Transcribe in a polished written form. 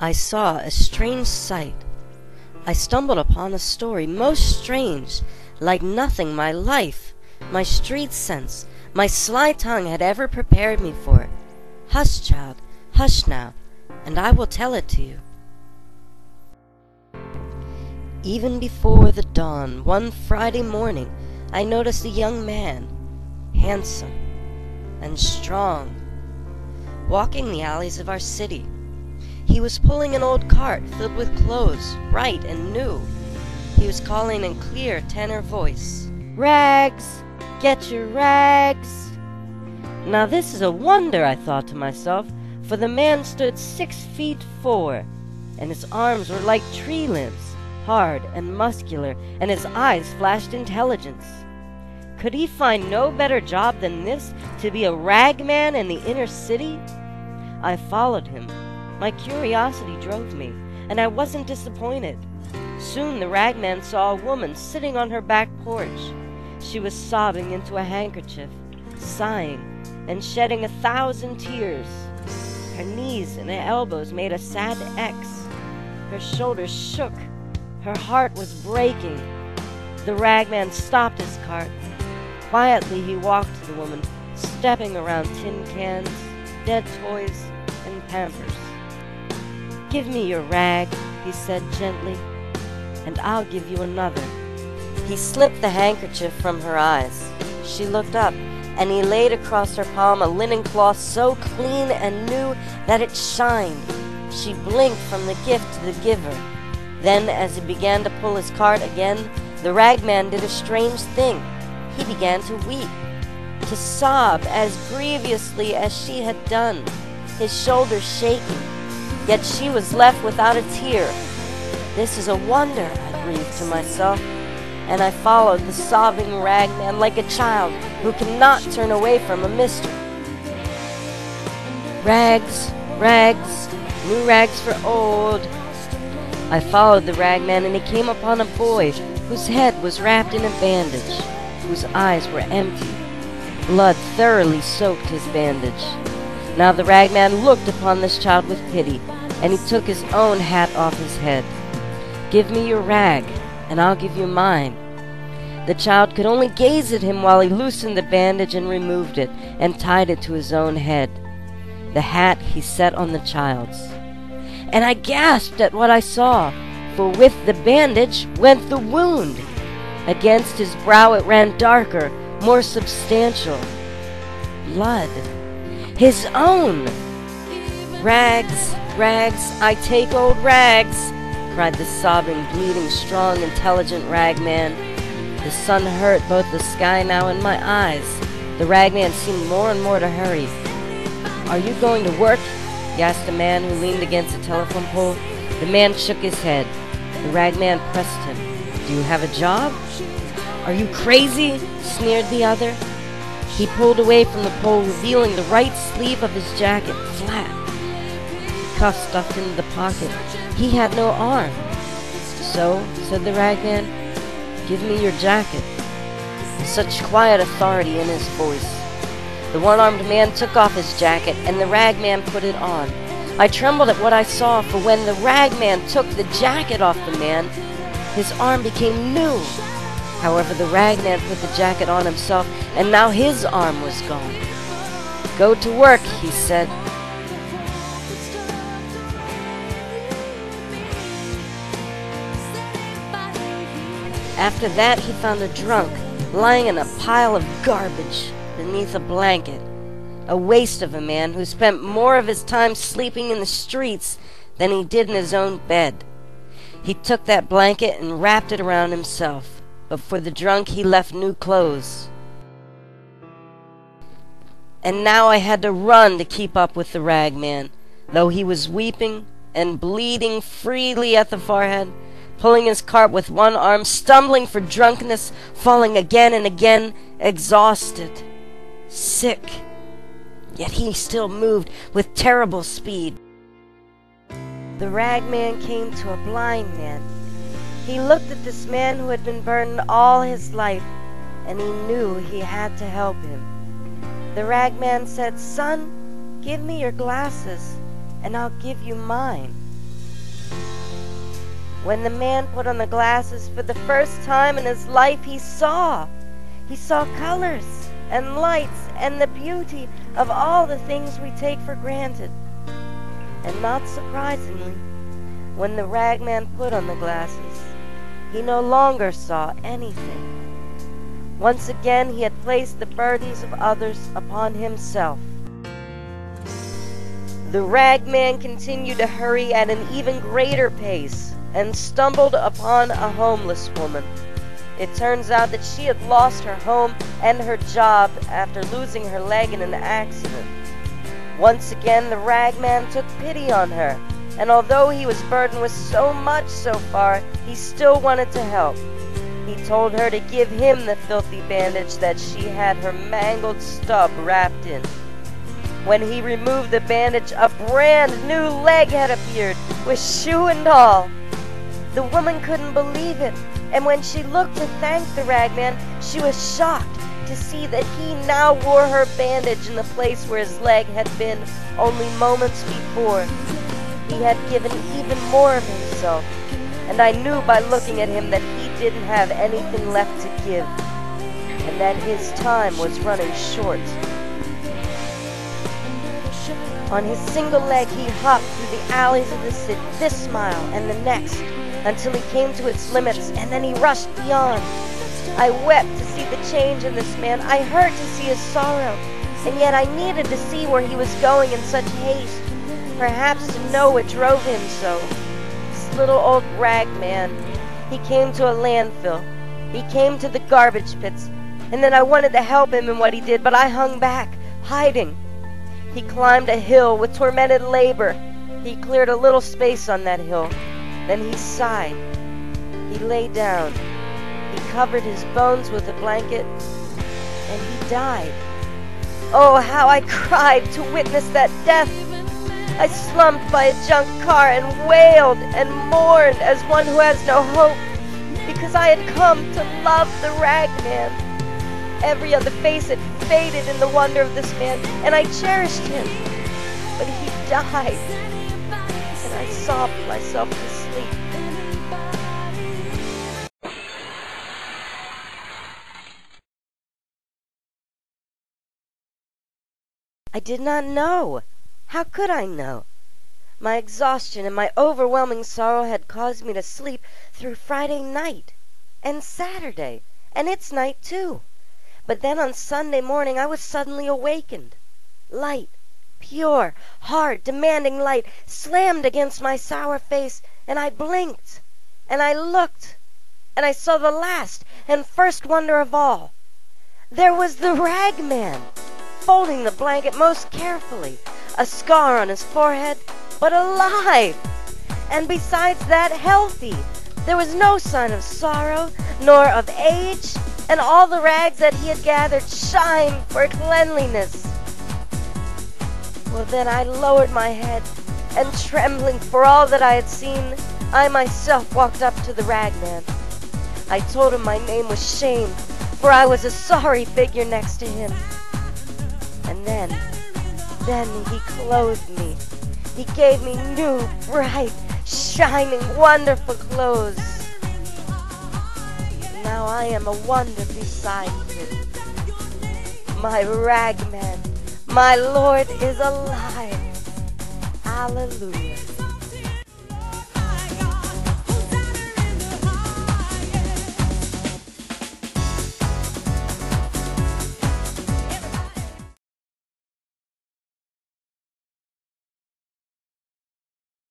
I saw a strange sight. I stumbled upon a story most strange, like nothing my life, my street sense, my sly tongue had ever prepared me for. Hush, child, hush now, and I will tell it to you. Even before the dawn, one Friday morning, I noticed a young man, handsome and strong, walking the alleys of our city. He was pulling an old cart filled with clothes, bright and new. He was calling in clear tenor voice, "Rags, get your rags." Now this is a wonder, I thought to myself, for the man stood 6'4", and his arms were like tree limbs, hard and muscular, and his eyes flashed intelligence. Could he find no better job than this, to be a rag man in the inner city? I followed him. My curiosity drove me, and I wasn't disappointed. Soon the ragman saw a woman sitting on her back porch. She was sobbing into a handkerchief, sighing, and shedding 1,000 tears. Her knees and her elbows made a sad X. Her shoulders shook. Her heart was breaking. The ragman stopped his cart. Quietly he walked to the woman, stepping around tin cans, dead toys, and Pampers. "Give me your rag," he said gently, "and I'll give you another." He slipped the handkerchief from her eyes. She looked up, and he laid across her palm a linen cloth so clean and new that it shined. She blinked from the gift to the giver. Then, as he began to pull his cart again, the ragman did a strange thing. He began to weep, to sob as grievously as she had done, his shoulders shaking. Yet she was left without a tear. "This is a wonder," I breathed to myself, and I followed the sobbing ragman like a child who cannot turn away from a mystery. Rags, rags, new rags for old. I followed the ragman, and he came upon a boy whose head was wrapped in a bandage, whose eyes were empty. Blood thoroughly soaked his bandage. Now the ragman looked upon this child with pity, and he took his own hat off his head. "Give me your rag, and I'll give you mine." The child could only gaze at him while he loosened the bandage and removed it, and tied it to his own head. The hat he set on the child's. And I gasped at what I saw, for with the bandage went the wound. Against his brow it ran darker, more substantial. Blood. His own! "Rags, rags, I take old rags," cried the sobbing, bleeding, strong, intelligent ragman. The sun hurt both the sky now and my eyes. The ragman seemed more and more to hurry. "Are you going to work?" he asked a man who leaned against a telephone pole. The man shook his head. The ragman pressed him. "Do you have a job?" "Are you crazy?" sneered the other. He pulled away from the pole, revealing the right sleeve of his jacket flat, the cuff stuffed into the pocket. He had no arm. "So," said the ragman, "give me your jacket." With such quiet authority in his voice. The one-armed man took off his jacket, and the ragman put it on. I trembled at what I saw, for when the ragman took the jacket off the man, his arm became new. However, the ragman put the jacket on himself, and now his arm was gone. "Go to work," he said. After that, he found a drunk lying in a pile of garbage beneath a blanket, a waste of a man who spent more of his time sleeping in the streets than he did in his own bed. He took that blanket and wrapped it around himself. But for the drunk, he left new clothes. And now I had to run to keep up with the ragman, though he was weeping and bleeding freely at the forehead, pulling his cart with one arm, stumbling for drunkenness, falling again and again, exhausted, sick. Yet he still moved with terrible speed. The ragman came to a blind man. He looked at this man who had been burdened all his life, and he knew he had to help him. The ragman said, "Son, give me your glasses, and I'll give you mine." When the man put on the glasses for the first time in his life, he saw. He saw colors and lights and the beauty of all the things we take for granted. And not surprisingly, when the ragman put on the glasses, he no longer saw anything. Once again, he had placed the burdens of others upon himself. The ragman continued to hurry at an even greater pace and stumbled upon a homeless woman. It turns out that she had lost her home and her job after losing her leg in an accident. Once again, the ragman took pity on her, and although he was burdened with so much so far, he still wanted to help. He told her to give him the filthy bandage that she had her mangled stub wrapped in. When he removed the bandage, a brand new leg had appeared, with shoe and all. The woman couldn't believe it, and when she looked to thank the ragman, she was shocked to see that he now wore her bandage in the place where his leg had been only moments before. He had given even more of himself, and I knew by looking at him that he didn't have anything left to give, and that his time was running short. On his single leg, he hopped through the alleys of the city, this mile and the next, until he came to its limits, and then he rushed beyond. I wept to see the change in this man. I hurt to see his sorrow, and yet I needed to see where he was going in such haste, perhaps to know what drove him so. This little old rag man, he came to a landfill. He came to the garbage pits, and then I wanted to help him in what he did, but I hung back, hiding. He climbed a hill with tormented labor. He cleared a little space on that hill. Then he sighed. He lay down. He covered his bones with a blanket, and he died. Oh, how I cried to witness that death. I slumped by a junk car and wailed and mourned as one who has no hope, because I had come to love the ragman. Every other face had faded in the wonder of this man, and I cherished him. But he died, and I sobbed myself to sleep. I did not know. How could I know? My exhaustion and my overwhelming sorrow had caused me to sleep through Friday night, and Saturday, and its night too. But then on Sunday morning I was suddenly awakened. Light, pure, hard, demanding light slammed against my sour face, and I blinked, and I looked, and I saw the last and first wonder of all. There was the ragman, folding the blanket most carefully, a scar on his forehead, but alive, and besides that, healthy. There was no sign of sorrow, nor of age, and all the rags that he had gathered shined for cleanliness. Well, then I lowered my head, and trembling for all that I had seen, I myself walked up to the ragman. I told him my name was Shame, for I was a sorry figure next to him. And then he clothed me. He gave me new, bright, shining, wonderful clothes. Now I am a wonder beside him. My ragman, my Lord is alive. Hallelujah.